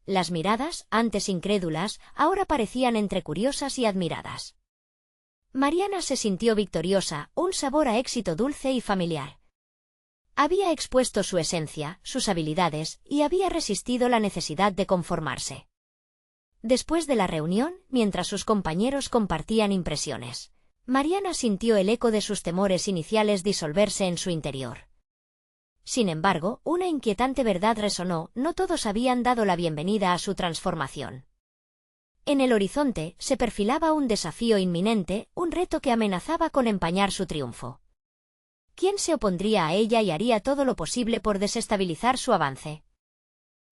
Las miradas, antes incrédulas, ahora parecían entre curiosas y admiradas. Mariana se sintió victoriosa, un sabor a éxito dulce y familiar. Había expuesto su esencia, sus habilidades, y había resistido la necesidad de conformarse. Después de la reunión, mientras sus compañeros compartían impresiones, Mariana sintió el eco de sus temores iniciales disolverse en su interior. Sin embargo, una inquietante verdad resonó: no todos habían dado la bienvenida a su transformación. En el horizonte se perfilaba un desafío inminente, un reto que amenazaba con empañar su triunfo. ¿Quién se opondría a ella y haría todo lo posible por desestabilizar su avance?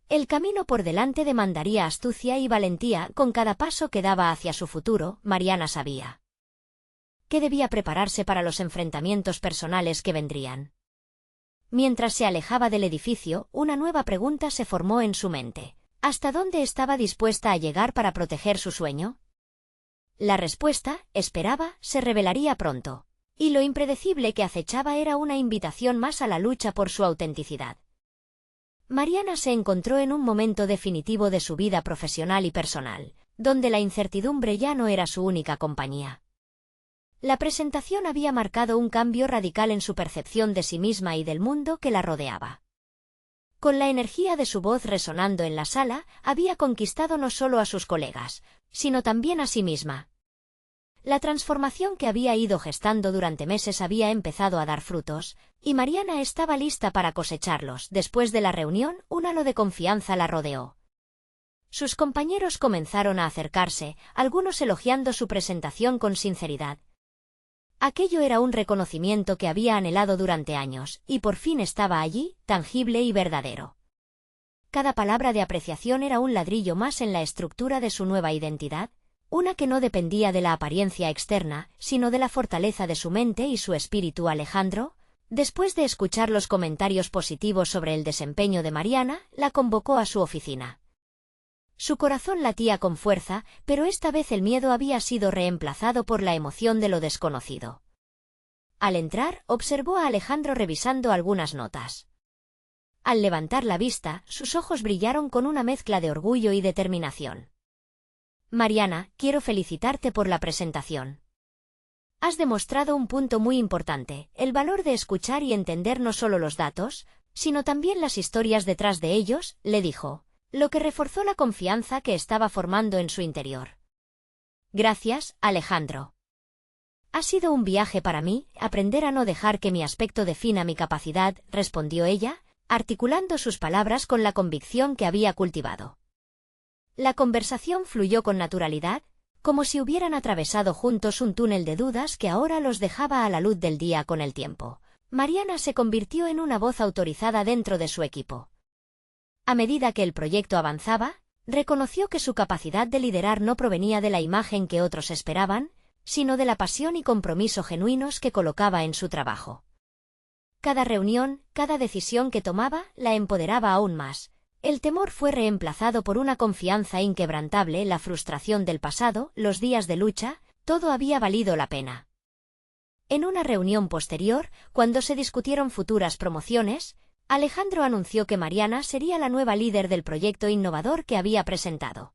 El camino por delante demandaría astucia y valentía con cada paso que daba hacia su futuro. Mariana sabía que debía prepararse para los enfrentamientos personales que vendrían. Mientras se alejaba del edificio, una nueva pregunta se formó en su mente. ¿Hasta dónde estaba dispuesta a llegar para proteger su sueño? La respuesta, esperaba, se revelaría pronto. Y lo impredecible que acechaba era una invitación más a la lucha por su autenticidad. Mariana se encontró en un momento definitivo de su vida profesional y personal, donde la incertidumbre ya no era su única compañía. La presentación había marcado un cambio radical en su percepción de sí misma y del mundo que la rodeaba. Con la energía de su voz resonando en la sala, había conquistado no solo a sus colegas, sino también a sí misma. La transformación que había ido gestando durante meses había empezado a dar frutos, y Mariana estaba lista para cosecharlos. Después de la reunión, un halo de confianza la rodeó. Sus compañeros comenzaron a acercarse, algunos elogiando su presentación con sinceridad. Aquello era un reconocimiento que había anhelado durante años, y por fin estaba allí, tangible y verdadero. Cada palabra de apreciación era un ladrillo más en la estructura de su nueva identidad, una que no dependía de la apariencia externa, sino de la fortaleza de su mente y su espíritu. Alejandro, después de escuchar los comentarios positivos sobre el desempeño de Mariana, la convocó a su oficina. Su corazón latía con fuerza, pero esta vez el miedo había sido reemplazado por la emoción de lo desconocido. Al entrar, observó a Alejandro revisando algunas notas. Al levantar la vista, sus ojos brillaron con una mezcla de orgullo y determinación. Mariana, quiero felicitarte por la presentación. Has demostrado un punto muy importante, el valor de escuchar y entender no solo los datos, sino también las historias detrás de ellos, le dijo, lo que reforzó la confianza que estaba formando en su interior. Gracias, Alejandro. Ha sido un viaje para mí, aprender a no dejar que mi aspecto defina mi capacidad, respondió ella, articulando sus palabras con la convicción que había cultivado. La conversación fluyó con naturalidad, como si hubieran atravesado juntos un túnel de dudas que ahora los dejaba a la luz del día con el tiempo. Mariana se convirtió en una voz autorizada dentro de su equipo. A medida que el proyecto avanzaba, reconoció que su capacidad de liderar no provenía de la imagen que otros esperaban, sino de la pasión y compromiso genuinos que colocaba en su trabajo. Cada reunión, cada decisión que tomaba, la empoderaba aún más. El temor fue reemplazado por una confianza inquebrantable. La frustración del pasado, los días de lucha, todo había valido la pena. En una reunión posterior, cuando se discutieron futuras promociones, Alejandro anunció que Mariana sería la nueva líder del proyecto innovador que había presentado.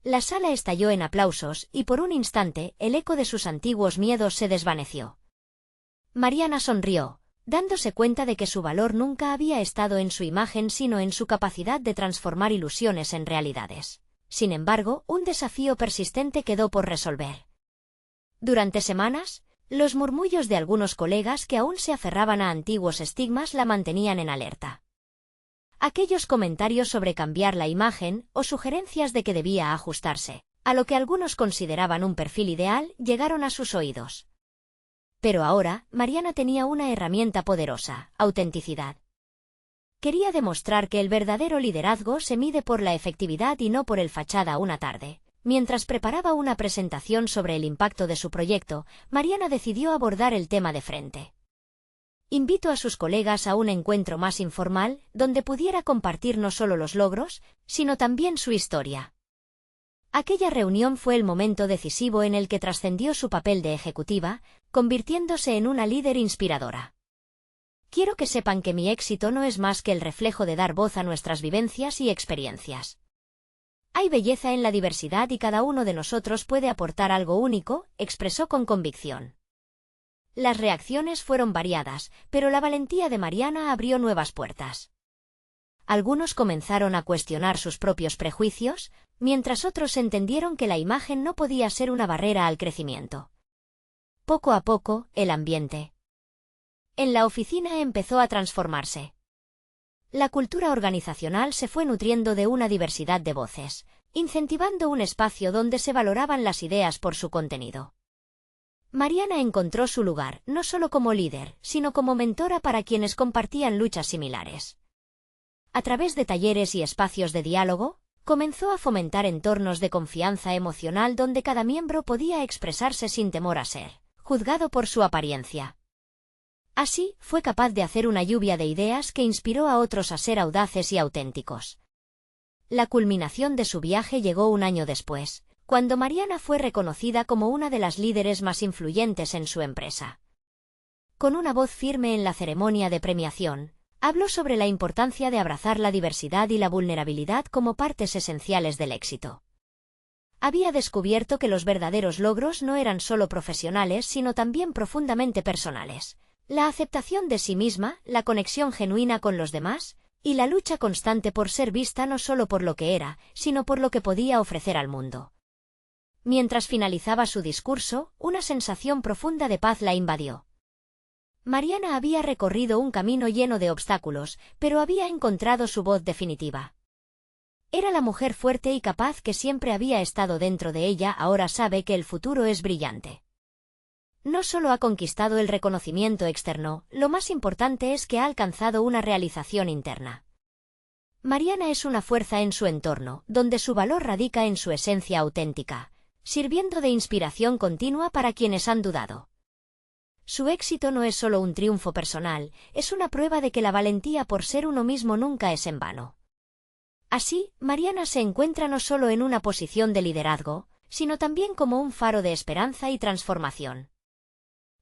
La sala estalló en aplausos y por un instante el eco de sus antiguos miedos se desvaneció. Mariana sonrió, dándose cuenta de que su valor nunca había estado en su imagen sino en su capacidad de transformar ilusiones en realidades. Sin embargo, un desafío persistente quedó por resolver. Durante semanas, los murmullos de algunos colegas que aún se aferraban a antiguos estigmas la mantenían en alerta. Aquellos comentarios sobre cambiar la imagen o sugerencias de que debía ajustarse a lo que algunos consideraban un perfil ideal llegaron a sus oídos. Pero ahora, Mariana tenía una herramienta poderosa: autenticidad. Quería demostrar que el verdadero liderazgo se mide por la efectividad y no por el fachada. Una tarde, mientras preparaba una presentación sobre el impacto de su proyecto, Mariana decidió abordar el tema de frente. Invitó a sus colegas a un encuentro más informal, donde pudiera compartir no solo los logros, sino también su historia. Aquella reunión fue el momento decisivo en el que trascendió su papel de ejecutiva, convirtiéndose en una líder inspiradora. Quiero que sepan que mi éxito no es más que el reflejo de dar voz a nuestras vivencias y experiencias. Hay belleza en la diversidad y cada uno de nosotros puede aportar algo único, expresó con convicción. Las reacciones fueron variadas, pero la valentía de Mariana abrió nuevas puertas. Algunos comenzaron a cuestionar sus propios prejuicios, mientras otros entendieron que la imagen no podía ser una barrera al crecimiento. Poco a poco, el ambiente en la oficina empezó a transformarse. La cultura organizacional se fue nutriendo de una diversidad de voces, incentivando un espacio donde se valoraban las ideas por su contenido. Mariana encontró su lugar, no solo como líder, sino como mentora para quienes compartían luchas similares. A través de talleres y espacios de diálogo, comenzó a fomentar entornos de confianza emocional donde cada miembro podía expresarse sin temor a ser juzgado por su apariencia. Así, fue capaz de hacer una lluvia de ideas que inspiró a otros a ser audaces y auténticos. La culminación de su viaje llegó un año después, cuando Mariana fue reconocida como una de las líderes más influyentes en su empresa. Con una voz firme en la ceremonia de premiación, habló sobre la importancia de abrazar la diversidad y la vulnerabilidad como partes esenciales del éxito. Había descubierto que los verdaderos logros no eran solo profesionales sino también profundamente personales. La aceptación de sí misma, la conexión genuina con los demás, y la lucha constante por ser vista no solo por lo que era, sino por lo que podía ofrecer al mundo. Mientras finalizaba su discurso, una sensación profunda de paz la invadió. Mariana había recorrido un camino lleno de obstáculos, pero había encontrado su voz definitiva. Era la mujer fuerte y capaz que siempre había estado dentro de ella. Ahora sabe que el futuro es brillante. No solo ha conquistado el reconocimiento externo, lo más importante es que ha alcanzado una realización interna. Mariana es una fuerza en su entorno, donde su valor radica en su esencia auténtica, sirviendo de inspiración continua para quienes han dudado. Su éxito no es solo un triunfo personal, es una prueba de que la valentía por ser uno mismo nunca es en vano. Así, Mariana se encuentra no solo en una posición de liderazgo, sino también como un faro de esperanza y transformación.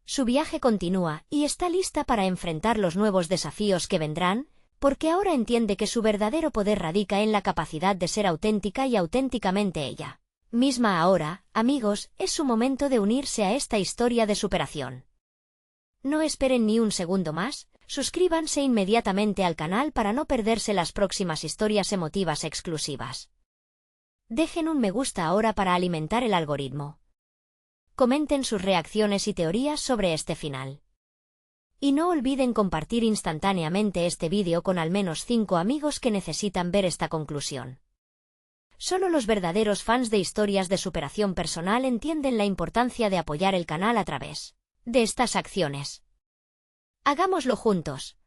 Su viaje continúa y está lista para enfrentar los nuevos desafíos que vendrán, porque ahora entiende que su verdadero poder radica en la capacidad de ser auténtica y auténticamente ella misma. Ahora, amigos, es su momento de unirse a esta historia de superación. No esperen ni un segundo más, suscríbanse inmediatamente al canal para no perderse las próximas historias emotivas exclusivas. Dejen un me gusta ahora para alimentar el algoritmo. Comenten sus reacciones y teorías sobre este final. Y no olviden compartir instantáneamente este vídeo con al menos 5 amigos que necesitan ver esta conclusión. Solo los verdaderos fans de historias de superación personal entienden la importancia de apoyar el canal a través de estas acciones. Hagámoslo juntos.